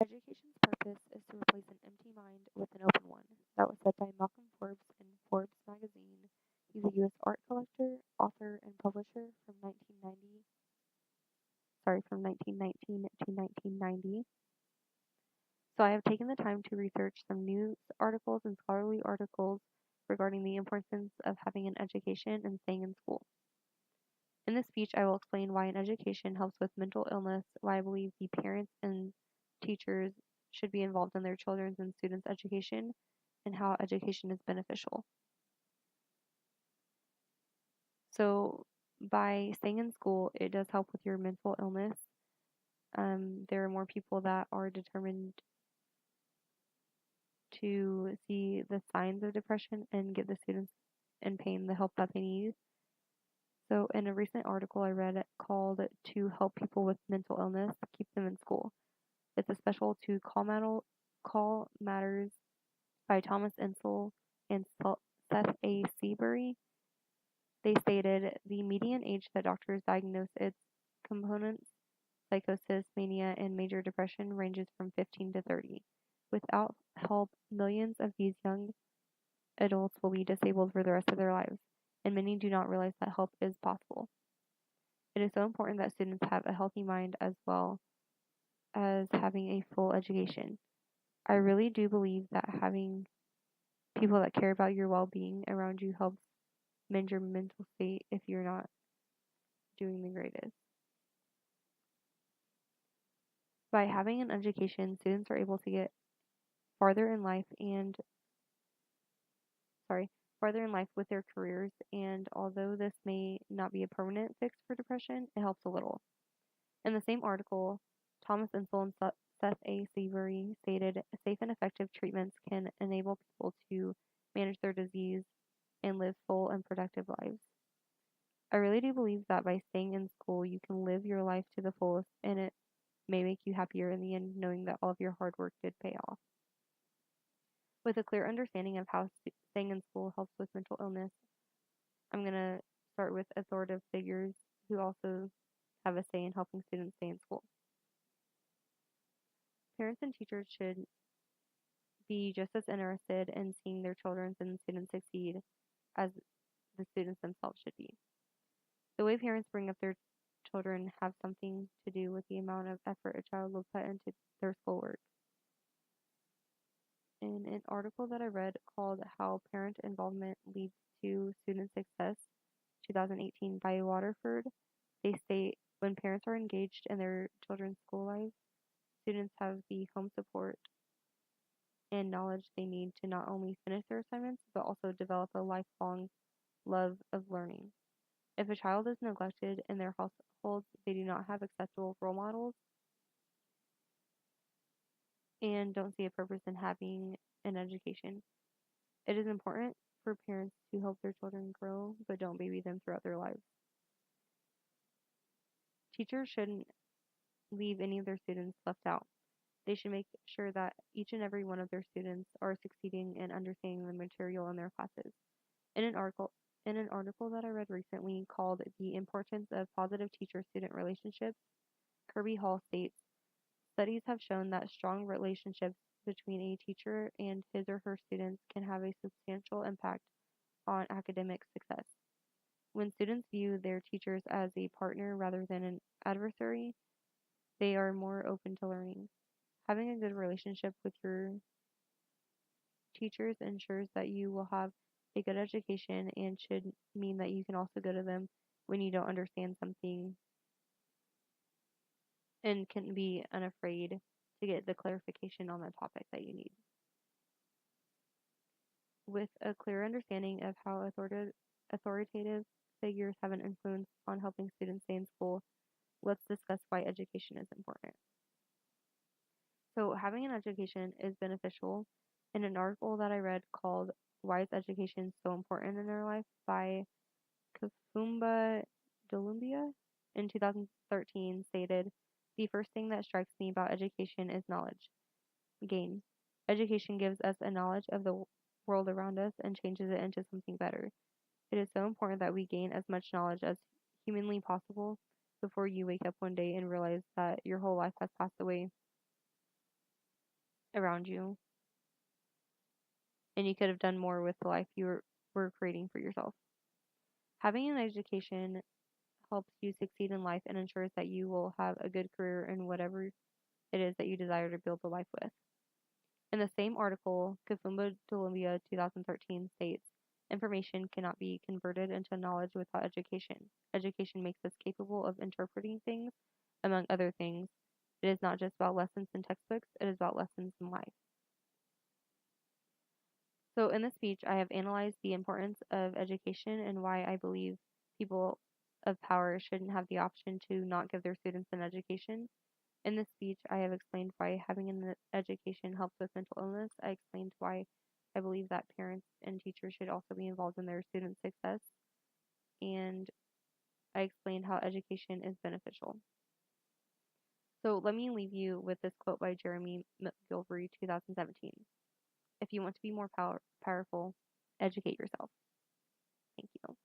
Education's purpose is to replace an empty mind with an open one. That was said by Malcolm Forbes in Forbes magazine. He's a U.S. art collector, author, and publisher from 1919 to 1990. So I have taken the time to research some news articles and scholarly articles regarding the importance of having an education and staying in school. In this speech, I will explain why an education helps with mental illness, why I believe the parents and teachers should be involved in their children's and students' education, and how education is beneficial. So, by staying in school, it does help with your mental illness. There are more people that are determined to see the signs of depression and give the students in pain the help that they need. So, in a recent article I read called To Help People with Mental Illness Keep Them in School, it's a special to Call Matters by Thomas Insel and Seth A. Seabury. They stated the median age that doctors diagnose its components, psychosis, mania, and major depression, ranges from 15 to 30. Without help, millions of these young adults will be disabled for the rest of their lives, and many do not realize that help is possible. It is so important that students have a healthy mind as well as having a full education. I really do believe that having people that care about your well being around you helps mend your mental state if you're not doing the greatest. By having an education, students are able to get farther in life and sorry, farther in life with their careers, and although this may not be a permanent fix for depression, it helps a little. In the same article, Thomas Insel and Seth A. Seabury stated safe and effective treatments can enable people to manage their disease and live full and productive lives. I really do believe that by staying in school, you can live your life to the fullest, and it may make you happier in the end, knowing that all of your hard work did pay off. With a clear understanding of how staying in school helps with mental illness, I'm going to start with authoritative figures who also have a say in helping students stay in school. Parents and teachers should be just as interested in seeing their children and students succeed as the students themselves should be. The way parents bring up their children have something to do with the amount of effort a child will put into their schoolwork. In an article that I read called How Parent Involvement Leads to Student Success, 2018 by Waterford, they state when parents are engaged in their children's school lives, students have the home support and knowledge they need to not only finish their assignments, but also develop a lifelong love of learning. If a child is neglected in their households, they do not have acceptable role models and don't see a purpose in having an education. It is important for parents to help their children grow, but don't baby them throughout their lives. Teachers shouldn't leave any of their students left out. They should make sure that each and every one of their students are succeeding in understanding the material in their classes. In an article in an article that I read recently called The Importance of Positive Teacher-Student Relationships, Kirby Hall states, studies have shown that strong relationships between a teacher and his or her students can have a substantial impact on academic success. When students view their teachers as a partner rather than an adversary, they are more open to learning. Having a good relationship with your teachers ensures that you will have a good education and should mean that you can also go to them when you don't understand something and can be unafraid to get the clarification on the topic that you need. With a clear understanding of how authoritative figures have an influence on helping students stay in school, let's discuss why education is important. So, having an education is beneficial. In an article that I read called Why is Education So Important in Our Life by Kafumba Dolumbia in 2013 stated, the first thing that strikes me about education is knowledge gain. Education gives us a knowledge of the world around us and changes it into something better. It is so important that we gain as much knowledge as humanly possible before you wake up one day and realize that your whole life has passed away around you, and you could have done more with the life were creating for yourself. Having an education helps you succeed in life and ensures that you will have a good career in whatever it is that you desire to build a life with. In the same article, Kafumba Columbia 2013 states, information cannot be converted into knowledge without education. Education makes us capable of interpreting things, among other things. It is not just about lessons in textbooks, it is about lessons in life. So, in this speech, I have analyzed the importance of education and why I believe people of power shouldn't have the option to not give their students an education. In this speech, I have explained why having an education helps with mental illness. I explained why I believe that parents and teachers should also be involved in their students' success. And I explained how education is beneficial. So let me leave you with this quote by Jeremy McGilvery, 2017. If you want to be more powerful, educate yourself. Thank you.